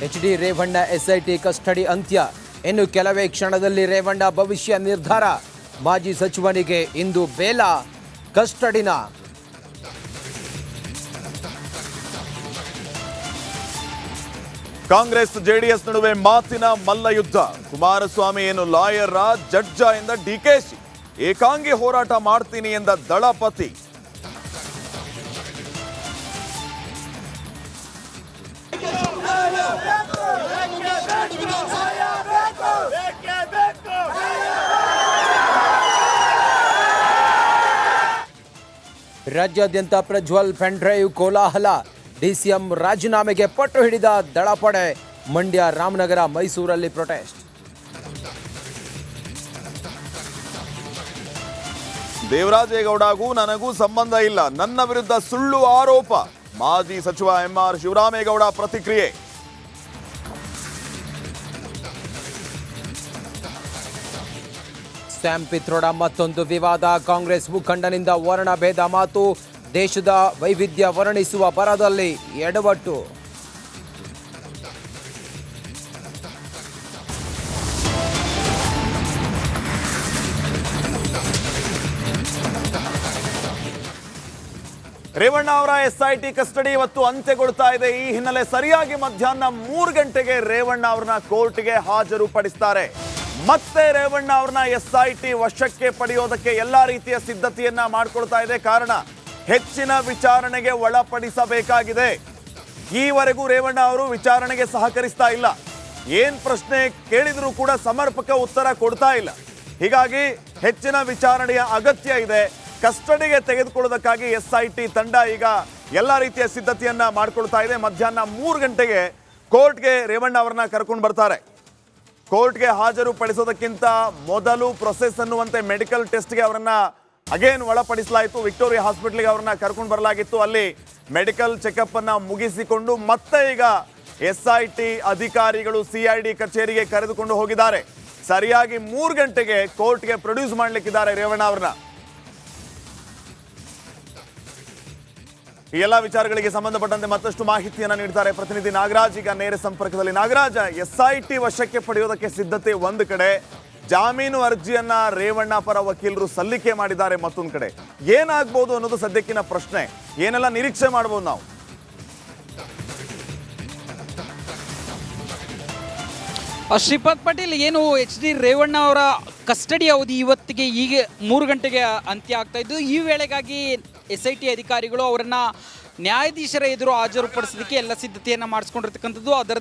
H D. Revanna SIT custody ಅಂತ್ಯ. ಇನ್ನು ಕೆಲವೇ ಕ್ಷಣದಲ್ಲಿ ರೇವಣ್ಣ ಭವಿಷ್ಯ ನಿರ್ಧಾರ. ಮಾಜಿ ಸಚಿವನಿಗೆ ಇಂದು ಬೇಲ, ಕಸ್ಟಡಿನ. ಕಾಂಗ್ರೆಸ್ ಜೆಡಿಎಸ್ ನಡುವೆ ಮಾತಿನ ಮಲ್ಲಯುದ್ಧ. ಕುಮಾರಸ್ವಾಮಿ ಏನು ಲಾಯರ್ ಜಡ್ಜ ಎಂದ ಡಿಕೆಶಿ, ಏಕಾಂಗಿ ಹೋರಾಟ ಮಾಡ್ತೀನಿ ಎಂದ ದಳಪತಿ. ರಾಜ್ಯಾದ್ಯಂತ ಪ್ರಜ್ವಲ್ ಪೆನ್ಡ್ರೈವ್ ಕೋಲಾಹಲ. ಡಿಸಿಎಂ ರಾಜೀನಾಮೆಗೆ ಪಟ್ಟು ಹಿಡಿದ ದಳಪಡೆ. ಮಂಡ್ಯ, ರಾಮನಗರ, ಮೈಸೂರಲ್ಲಿ ಪ್ರೊಟೆಸ್ಟ್. ದೇವರಾಜೇಗೌಡಗೂ ನನಗೂ ಸಂಬಂಧ ಇಲ್ಲ, ನನ್ನ ವಿರುದ್ಧ ಸುಳ್ಳು ಆರೋಪ. ಮಾಜಿ ಸಚಿವ ಎಂಆರ್ ಶಿವರಾಮೇಗೌಡ ಪ್ರತಿಕ್ರಿಯೆ. ಸ್ಯಾಮ್ ಪಿತ್ರೋಡ ಮತ್ತೊಂದು ವಿವಾದ. ಕಾಂಗ್ರೆಸ್ ಮುಖಂಡನಿಂದ ವರ್ಣಭೇದ ಮಾತು. ದೇಶದ ವೈವಿಧ್ಯ ವರ್ಣಿಸುವ ಬರದಲ್ಲಿ ಎಡವಟ್ಟು. ರೇವಣ್ಣ ಅವರ ಎಸ್ಐಟಿ ಕಸ್ಟಡಿ ಇವತ್ತು ಅಂತ್ಯಗೊಳ್ತಾ ಇದೆ. ಈ ಹಿನ್ನೆಲೆ ಸರಿಯಾಗಿ ಮಧ್ಯಾಹ್ನ 3 ಗಂಟೆಗೆ ರೇವಣ್ಣ ಅವರನ್ನ ಕೋರ್ಟ್ಗೆ ಹಾಜರು ಪಡಿಸ್ತಾರೆ. ಮತ್ತೆ ರೇವಣ್ಣ ಅವರನ್ನ ಎಸ್ಐಟಿ ವಶಕ್ಕೆ ಪಡೆಯೋದಕ್ಕೆ ಎಲ್ಲಾ ರೀತಿಯ ಸಿದ್ಧತೆಯನ್ನ ಮಾಡಿಕೊಳ್ತಾ ಇದೆ. ಕಾರಣ ಹೆಚ್ಚಿನ ವಿಚಾರಣೆಗೆ ಒಳಪಡಿಸಬೇಕಾಗಿದೆ. ಈವರೆಗೂ ರೇವಣ್ಣ ಅವರು ವಿಚಾರಣೆಗೆ ಸಹಕರಿಸ್ತಾ ಇಲ್ಲ. ಏನ್ ಪ್ರಶ್ನೆ ಕೇಳಿದ್ರು ಕೂಡ ಸಮರ್ಪಕ ಉತ್ತರ ಕೊಡ್ತಾ ಇಲ್ಲ. ಹೀಗಾಗಿ ಹೆಚ್ಚಿನ ವಿಚಾರಣೆಯ ಅಗತ್ಯ ಇದೆ. ಕಸ್ಟಡಿಗೆ ತೆಗೆದುಕೊಳ್ಳೋದಕ್ಕಾಗಿ ಎಸ್ಐಟಿ ತಂಡ ಈಗ ಎಲ್ಲ ರೀತಿಯ ಸಿದ್ಧತೆಯನ್ನ ಮಾಡಿಕೊಳ್ತಾ ಇದೆ. ಮಧ್ಯಾಹ್ನ 3 ಗಂಟೆಗೆ ಕೋರ್ಟ್ಗೆ ರೇವಣ್ಣ ಅವರನ್ನ ಕರ್ಕೊಂಡು ಬರ್ತಾರೆ. ಕೋರ್ಟ್ಗೆ ಹಾಜರು ಪಡಿಸೋದಕ್ಕಿಂತ ಮೊದಲು ಪ್ರೊಸೆಸ್ ಅನ್ನುವಂತೆ ಮೆಡಿಕಲ್ ಟೆಸ್ಟ್ಗೆ ಅವರನ್ನ ಅಗೇನ್ ಒಳಪಡಿಸಲಾಯಿತು. ವಿಕ್ಟೋರಿಯಾ ಹಾಸ್ಪಿಟಲ್ಗೆ ಅವರನ್ನ ಕರ್ಕೊಂಡು ಬರಲಾಗಿತ್ತು. ಅಲ್ಲಿ ಮೆಡಿಕಲ್ ಚೆಕಪ್ ಅನ್ನ ಮುಗಿಸಿಕೊಂಡು ಮತ್ತೆ ಈಗ ಎಸ್ಐಟಿ ಅಧಿಕಾರಿಗಳು ಸಿಐಡಿ ಕಚೇರಿಗೆ ಕರೆದುಕೊಂಡು ಹೋಗಿದ್ದಾರೆ. ಸರಿಯಾಗಿ 3 ಗಂಟೆಗೆ ಕೋರ್ಟ್ಗೆ ಪ್ರೊಡ್ಯೂಸ್ ಮಾಡ್ಲಿಕ್ಕಿದ್ದಾರೆ ರೇವಣ್ಣ ಅವರನ್ನ. ಈ ಎಲ್ಲ ವಿಚಾರಗಳಿಗೆ ಸಂಬಂಧಪಟ್ಟಂತೆ ಮತ್ತಷ್ಟು ಮಾಹಿತಿಯನ್ನ ನೀಡ್ತಾರೆ ಪ್ರತಿನಿಧಿ ನಾಗರಾಜ್. ಈಗ ನೇರ ಸಂಪರ್ಕದಲ್ಲಿ. ನಾಗರಾಜ್, ಎಸ್ಐಟಿ ವಶಕ್ಕೆ ಪಡೆಯೋದಕ್ಕೆ ಸಿದ್ಧತೆ ಒಂದು ಕಡೆ, ಜಾಮೀನು ಅರ್ಜಿಯನ್ನ ರೇವಣ್ಣ ಪರ ವಕೀಲರು ಸಲ್ಲಿಕೆ ಮಾಡಿದ್ದಾರೆ ಮತ್ತೊಂದು ಕಡೆ. ಏನಾಗ್ಬೋದು ಅನ್ನೋದು ಸದ್ಯಕ್ಕಿನ ಪ್ರಶ್ನೆ. ಏನೆಲ್ಲ ನಿರೀಕ್ಷೆ ಮಾಡಬಹುದು ನಾವು? ಶ್ರೀಪಾದ್ ಪಾಟೀಲ್, ಏನು ಎಚ್.ಡಿ. ರೇವಣ್ಣ ಅವರ ಕಸ್ಟಡಿ ಅವಧಿ ಇವತ್ತಿಗೆ ಈಗ 3 ಗಂಟೆಗೆ ಅಂತ್ಯ ಆಗ್ತಾ ಇದ್ದು, ಈ ವೇಳೆಗಾಗಿ ಎಸ್ಐಟಿ ಅಧಿಕಾರಿಗಳು ಅವರನ್ನು ನ್ಯಾಯಾಧೀಶರ ಎದುರು ಹಾಜರುಪಡಿಸೋದಕ್ಕೆ ಎಲ್ಲ ಸಿದ್ಧತೆಯನ್ನು ಮಾಡಿಸ್ಕೊಂಡಿರ್ತಕ್ಕಂಥದ್ದು. ಅದರ